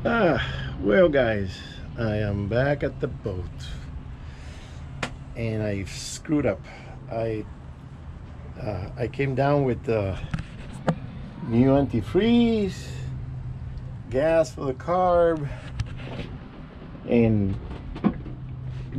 Well guys, I am back at the boat and I screwed up. I came down with the new antifreeze, gas for the carb, and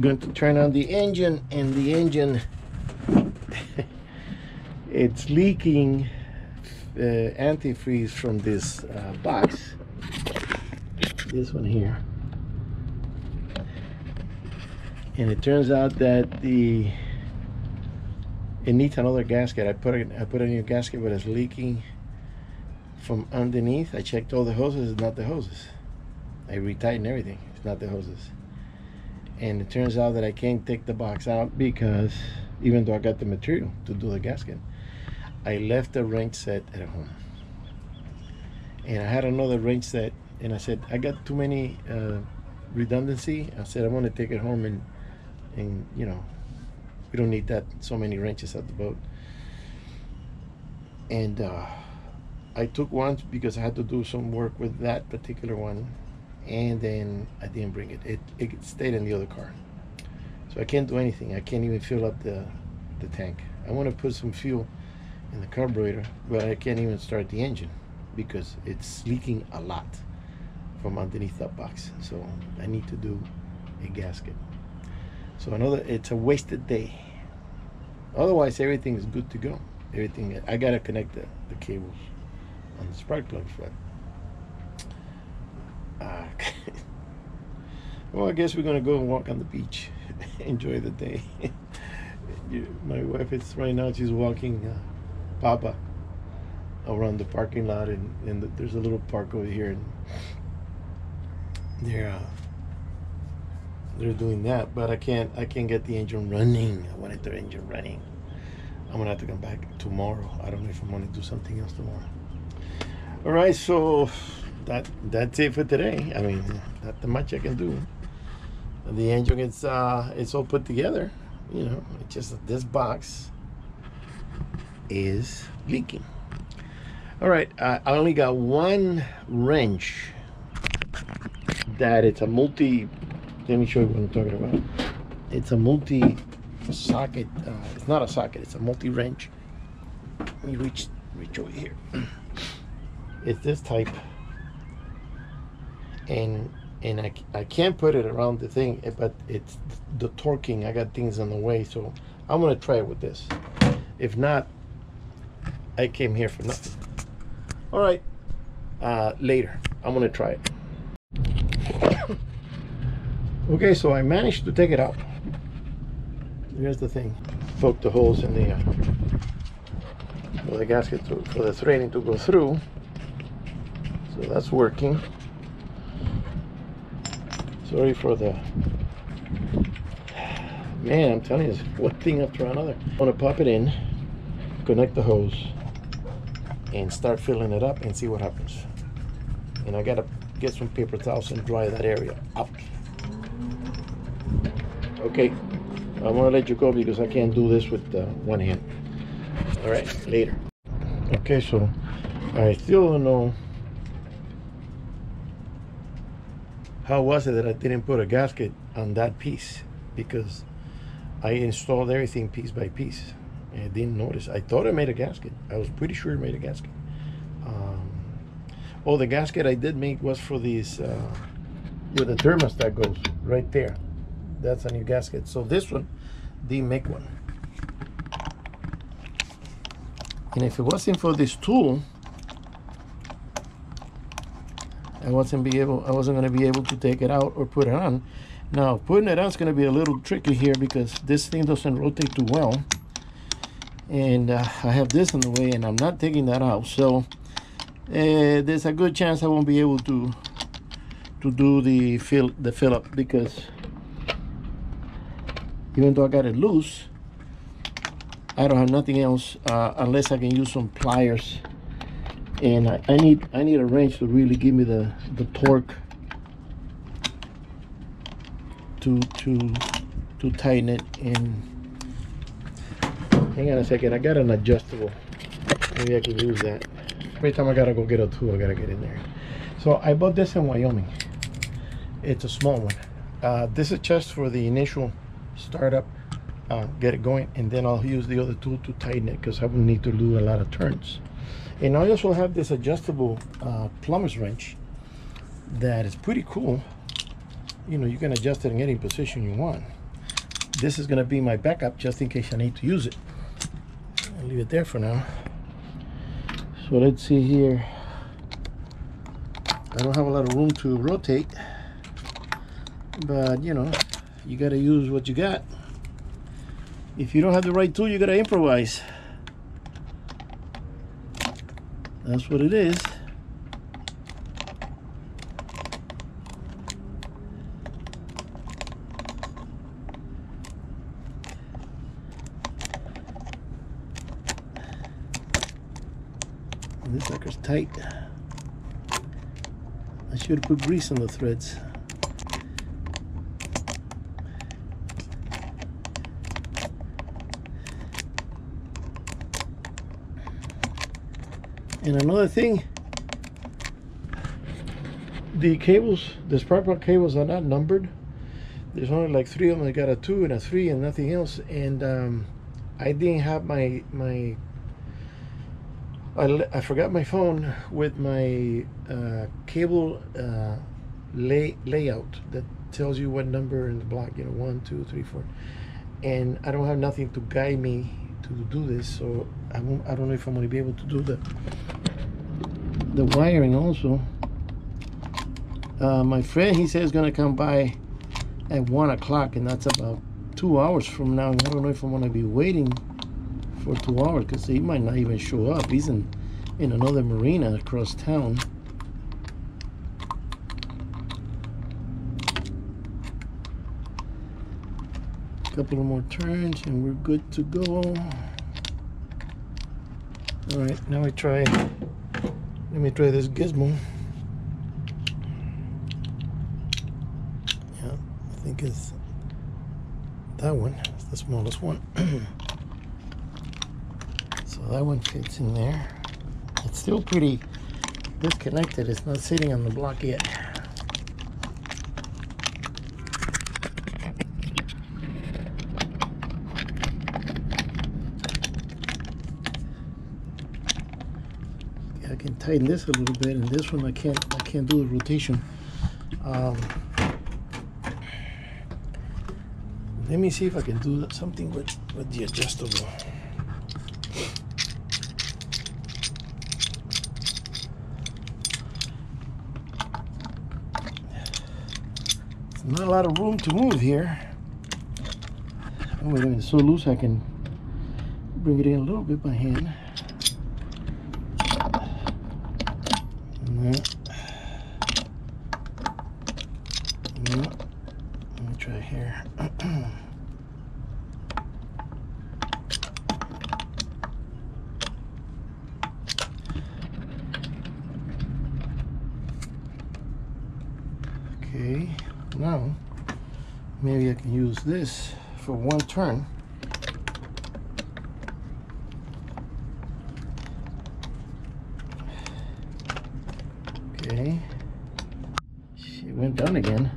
going to turn on the engine, and the engine it's leaking antifreeze from this box, this one here. And it turns out that it needs another gasket. I put a new gasket, but it's leaking from underneath. I checked all the hoses. It's not the hoses. I retightened everything. It's not the hoses. And it turns out that I can't take the box out because even though I got the material to do the gasket, I left the wrench set at home. And I had another wrench set, and I said I got too many redundancy. I said I'm going to take it home, and you know, we don't need that so many wrenches at the boat. And I took one because I had to do some work with that particular one, and then I didn't bring it. It stayed in the other car, so I can't do anything. I can't even fill up the tank. I want to put some fuel in the carburetor, but I can't even start the engine because it's leaking a lot from underneath that box. So I need to do a gasket. So it's a wasted day. Otherwise, everything is good to go. Everything, I gotta connect the cables on the spark plugs, but well, I guess we're gonna go and walk on the beach. Enjoy the day. My wife is right now, she's walking Papa around the parking lot, and there's a little park over here, and they're doing that, but I can't get the engine running. I wanted the engine running. I'm gonna have to come back tomorrow. I don't know if I'm gonna do something else tomorrow. All right, so that's it for today. I mean, not much I can do. The engine it's all put together. You know, it's just that this box is leaking. All right, I only got one wrench that it's a multi. Let me show you what I'm talking about. It's a multi socket. It's not a socket, it's a multi wrench. Let me reach over here. It's this type, and I can't put it around the thing, but it's the torquing. I got things on the way, so I'm gonna try it with this. If not, I came here for nothing. All right, later I'm gonna try it. Okay, so I managed to take it out. Here's the thing. Poke the holes in the for the gasket for the threading to go through. So that's working. Sorry for the man. I'm telling you, it's one thing after another. I want to pop it in, connect the hose, and start filling it up and see what happens. And I gotta get some paper towels and dry that area out. Okay, I'm gonna let you go because I can't do this with one hand. All right, later. Okay, so I still don't know how was it that I didn't put a gasket on that piece, because I installed everything piece by piece. And I didn't notice. I thought I made a gasket. I was pretty sure I made a gasket. Oh, the gasket I did make was for these where the thermostat goes right there. That's a new gasket. So this one didn't make one. And if it wasn't for this tool, I wasn't going to be able to take it out or put it on. Now putting it on is going to be a little tricky here because this thing doesn't rotate too well, and I have this in the way, and I'm not taking that out. So there's a good chance I won't be able to do the fill up, because even though I got it loose, I don't have nothing else unless I can use some pliers, and I need a wrench to really give me the torque to tighten it. And hang on a second, I got an adjustable. Maybe I can use that. Every time I gotta go get a tool, I gotta get in there. So I bought this in Wyoming. It's a small one. This is just for the initial startup, get it going, and then I'll use the other tool to tighten it because I will need to do a lot of turns. And I also have this adjustable plumber's wrench that is pretty cool. You know, you can adjust it in any position you want. This is going to be my backup just in case I need to use it. I'll leave it there for now. So let's see here. I don't have a lot of room to rotate, but you know, you got to use what you got. If you don't have the right tool, you got to improvise. That's what it is. This sucker's tight. I should have put grease on the threads. And another thing, the cables, the spark plug cables are not numbered. There's only like 3 of them. I got a 2 and a 3 and nothing else. And I didn't have I forgot my phone with my cable layout that tells you what number in the block, you know, 1, 2, 3, 4. And I don't have nothing to guide me to do this, so I don't know if I'm going to be able to do the wiring also. My friend, he says, is going to come by at 1 o'clock, and that's about 2 hours from now. I don't know if I'm going to be waiting for 2 hours because he might not even show up. He's in another marina across town. A couple of more turns and we're good to go. All right, now let me try this gizmo. Yeah, I think it's that one. It's the smallest one. So that one fits in there. It's still pretty disconnected. It's not sitting on the block yet. I can tighten this a little bit, and this one I can't do the rotation. Let me see if I can do something with the adjustable. Not a lot of room to move here. Oh, wait a minute, it's so loose I can bring it in a little bit by hand. No. No. Let me try here. Okay. Now, maybe I can use this for 1 turn. Okay. She went down again.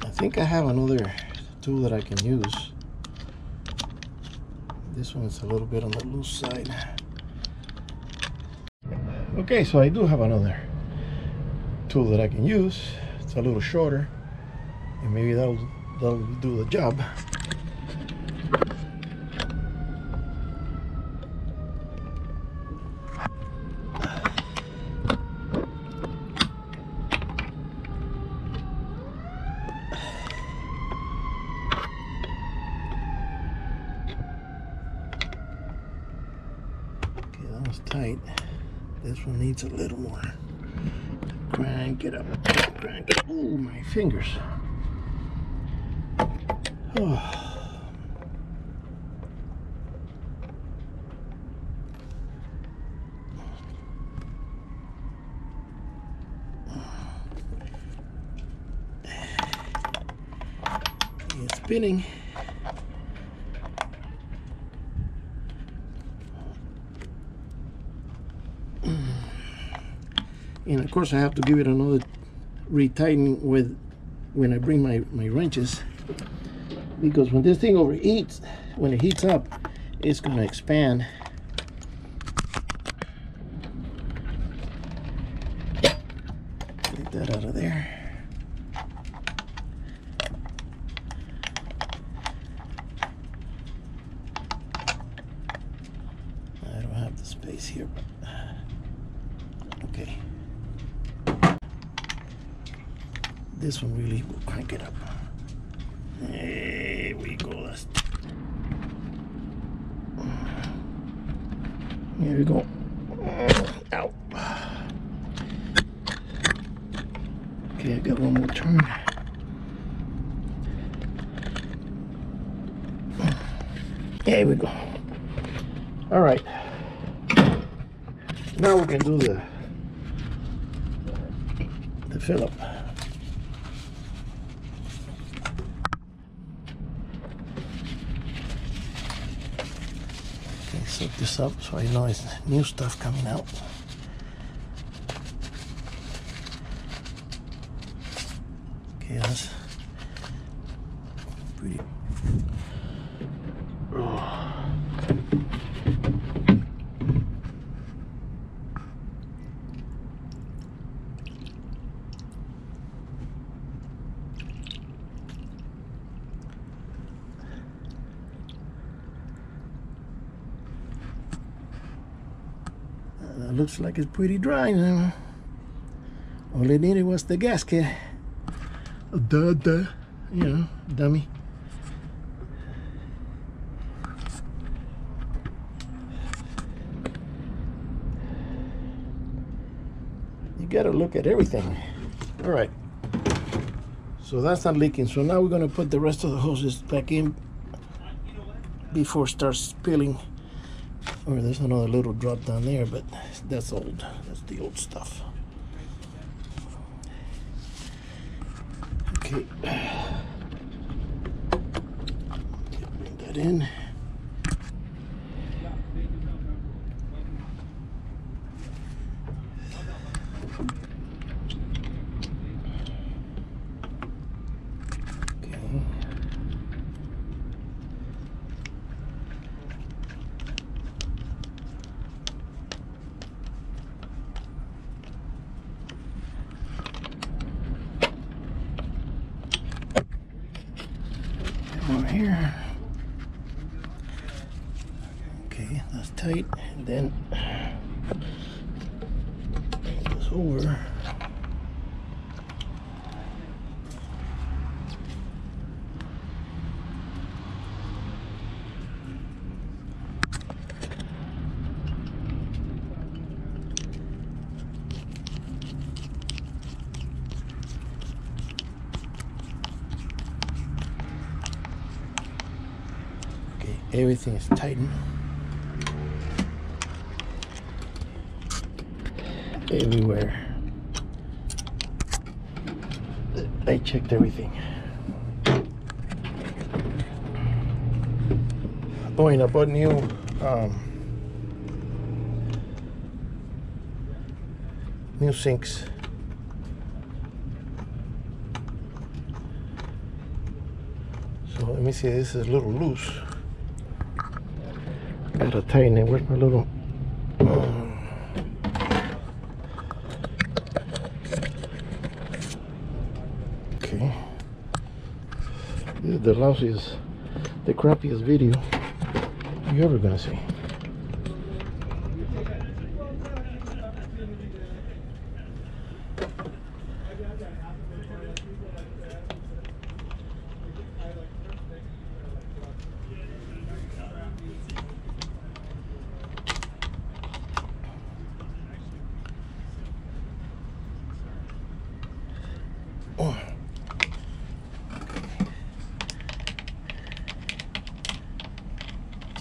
I think I have another tool that I can use. This one is a little bit on the loose side. Okay, so I do have another tool that I can use. It's a little shorter, and maybe that'll do the job. Tight. This one needs a little more. Crank it up. Crank it. Oh, my fingers. Oh. spinning. And of course I have to give it another retightening with when I bring my wrenches, because when this thing overheats, when it heats up, it's going to expand. Take that out of there. I don't have the space here, but okay. This one really will crank it up. There we go. Here we go. Ow. Okay, I got one more turn. There we go. All right. Now we can do the fill up. Okay, set this up so I know it's new stuff coming out. Okay, that's pretty. Looks like it's pretty dry now. All it needed was the gasket. You know, dummy. You gotta look at everything. All right. So that's not leaking. So now we're gonna put the rest of the hoses back in before it starts spilling. Or there's another little drop down there, but that's old. That's the old stuff. Okay. Bring that in. Over here. Okay, that's tight. And then bring this over. Everything is tightened. Everywhere. I checked everything. Oh, and I bought new new sinks. So let me see, this is a little loose. Gotta tighten it. Where's my little okay. This is the lousiest, the crappiest video you're ever gonna see.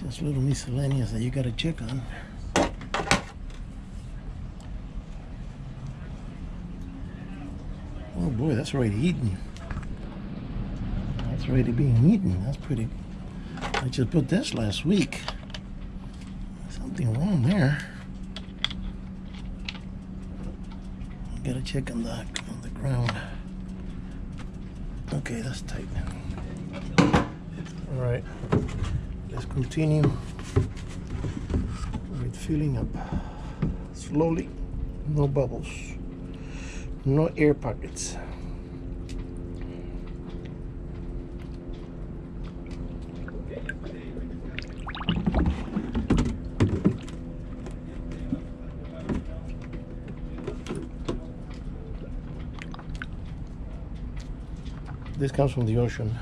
Just little miscellaneous that you gotta check on. Oh boy, that's already eaten. That's It's already being eaten. That's pretty. I just put this last week. Something wrong there. Gotta check on the ground. Okay, that's tight. All right, let's continue with filling up slowly. No bubbles, no air pockets. This comes from the ocean.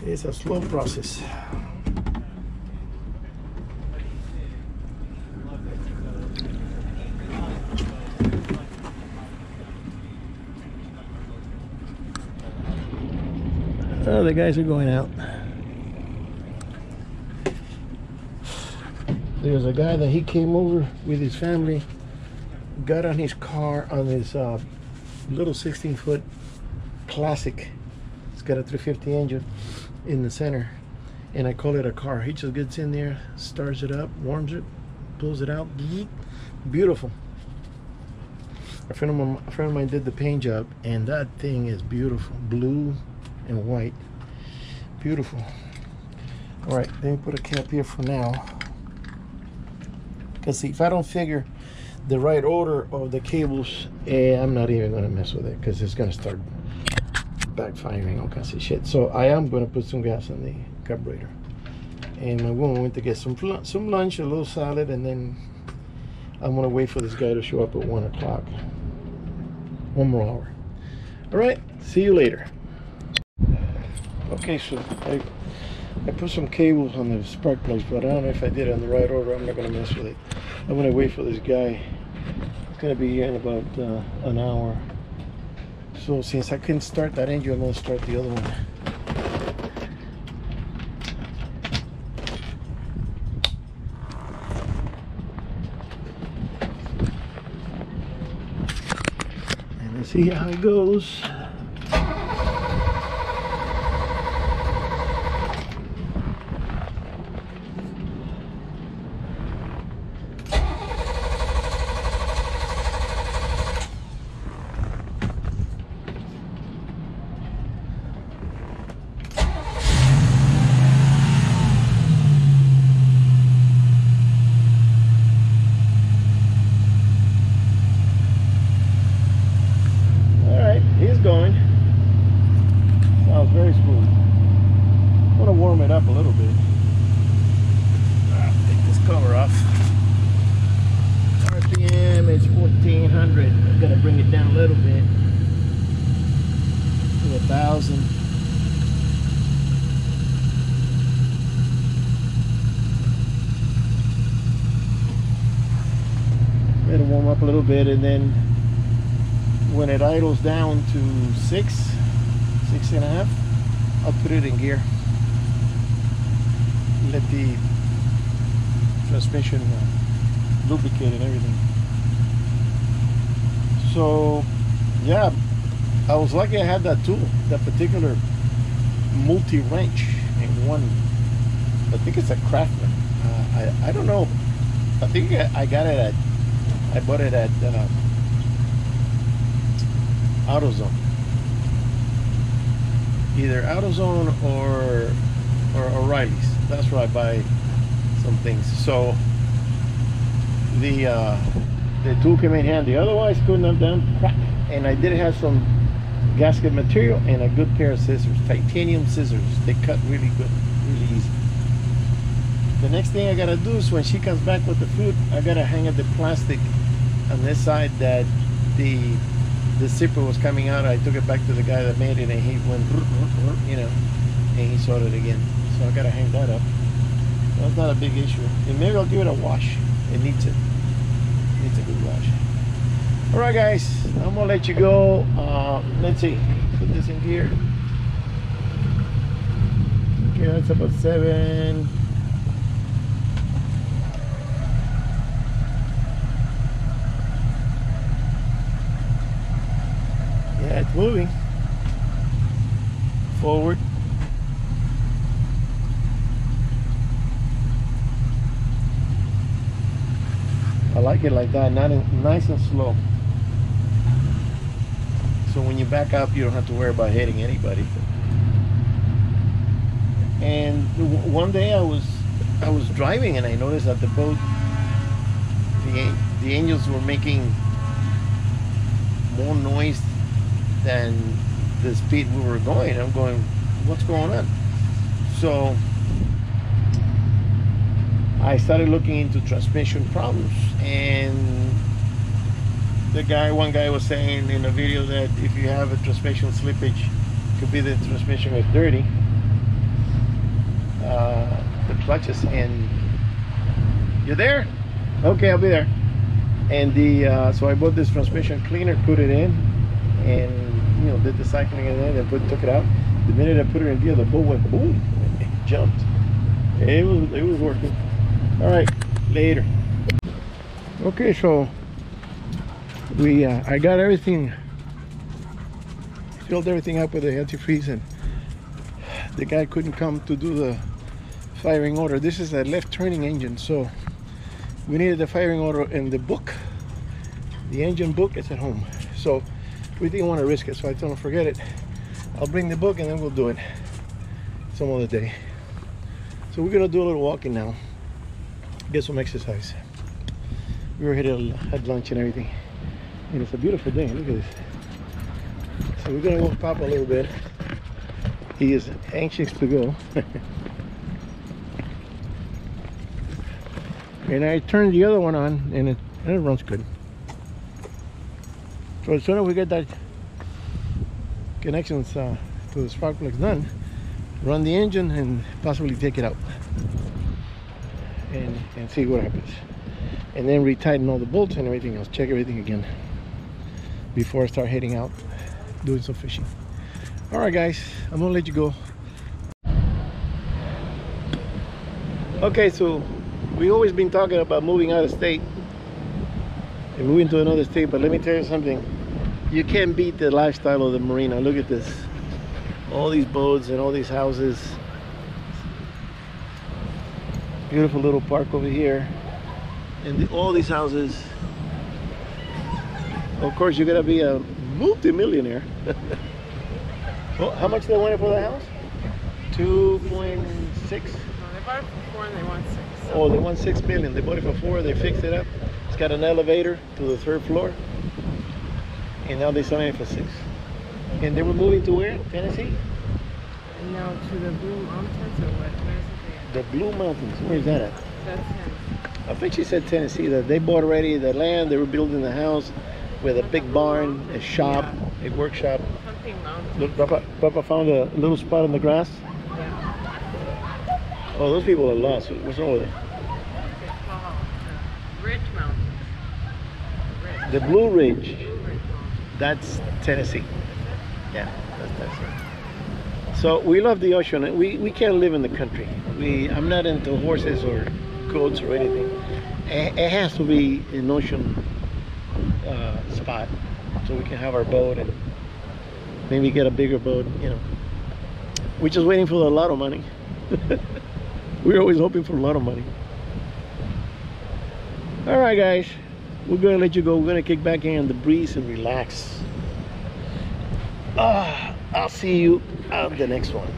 It's a slow process. Oh, the guys are going out. There's a guy that he came over with his family, got on his car, on his little 16-foot classic. It's got a 350 engine in the center, and I call it a car. He just gets in there, starts it up, warms it, pulls it out. Beautiful. A friend of mine did the paint job, and that thing is beautiful, blue and white. Beautiful. All right, let me put a cap here for now, because see, if I don't figure the right order of the cables, I'm not even going to mess with it, because it's going to start backfiring, all kinds of shit. So I am going to put some gas on the carburetor, and my woman went to get some lunch, a little salad, and then I'm going to wait for this guy to show up at 1 o'clock. One more hour. All right, see you later. Okay, so I put some cables on the spark plugs, but I don't know if I did it in the right order. I'm not going to mess with it. I'm going to wait for this guy. He's going to be here in about an hour. So since I couldn't start that engine, I'm going to start the other one. And let's see how it goes. Going. Sounds very smooth. I'm going to warm it up a little bit. Take this cover off. RPM is 1400. I'm going to bring it down a little bit to 1000. Let it warm up a little bit, and then when it idles down to 6.5, I'll put it in gear. Let the transmission lubricate and everything. So yeah, I was lucky I had that tool, that particular multi-wrench in one. I think it's a Craftsman. I don't know. I think I got it at, I bought it at AutoZone, either AutoZone or O'Reilly's. That's where I buy some things. So the tool came in handy. Otherwise, couldn't have done crap. And I did have some gasket material and a good pair of scissors, titanium scissors. They cut really good, really easy. The next thing I gotta do is when she comes back with the food, I gotta hang up the plastic on this side that the zipper was coming out. I took it back to the guy that made it, and he went, you know, and he sewed it again. So I gotta hang that up. That's not a big issue. And maybe I'll give it a wash. It needs it. It's a good watch. All right, guys, I'm gonna let you go. Let's see, put this in gear. Okay, that's about 7. Yeah, it's moving forward. I like it like that, nice and slow. So when you back up, you don't have to worry about hitting anybody. And one day I was driving and I noticed that the boat, the engines were making more noise than the speed we were going. I'm going, what's going on? So I started looking into transmission problems, and one guy was saying in a video that if you have a transmission slippage, it could be the transmission is dirty, the clutches. And you're there? Okay, I'll be there. And so I bought this transmission cleaner, put it in, and did the cycling in it, and took it out. The minute I put it in gear, the boat went boom, it jumped. It was working. All right, later. Okay, so I got everything, filled everything up with the antifreeze, and the guy couldn't come to do the firing order. This is a left turning engine, so we needed the firing order in the book. The engine book is at home, so we didn't want to risk it. So I told him, forget it, I'll bring the book and then we'll do it some other day. So we're gonna do a little walking now, get some exercise. We were here at lunch and everything, and it's a beautiful day. Look at this. So we're gonna walk Papa a little bit. He is anxious to go. And I turned the other one on, and it runs good. So as soon as we get that connections to the spark plugs done, run the engine and possibly take it out and see what happens, and then retighten all the bolts and everything else, check everything again before I start heading out doing some fishing. All right, guys, I'm gonna let you go. Okay, so we've always been talking about moving out of state and moving to another state, but let me tell you something. You can't beat the lifestyle of the marina. Look at this. All these boats and all these houses. Beautiful little park over here. And all these houses. Of course, you gotta be a multi-millionaire. Well, how much they wanted for the house? 2.6? No, they bought it for 4 and they want 6. So. Oh, they want 6 million. They bought it for 4, they fixed it up. It's got an elevator to the 3rd floor. And now they're selling it for 6. And they were moving to where? Tennessee? No, to the Blue Mountains or what? Where is it? The Blue Mountains. Where is that at? That's Tennessee. I think she said Tennessee. That they bought already the land. They were building the house with a big barn, a shop, a workshop. Something mountain. Look, Papa found a little spot in the grass. Yeah. Oh, those people are lost. What's wrong with it? It's called Ridge Mountain. Ridge. The Blue Ridge. Blue Ridge Mountain. That's Tennessee. Yeah, that's Tennessee. So we love the ocean. We can't live in the country. I'm not into horses or goats or anything. It has to be an ocean spot, so we can have our boat and maybe get a bigger boat. We're just waiting for a lot of money. We're always hoping for a lot of money. All right, guys, we're gonna let you go. We're gonna kick back in the breeze and relax. I'll see you on the next one.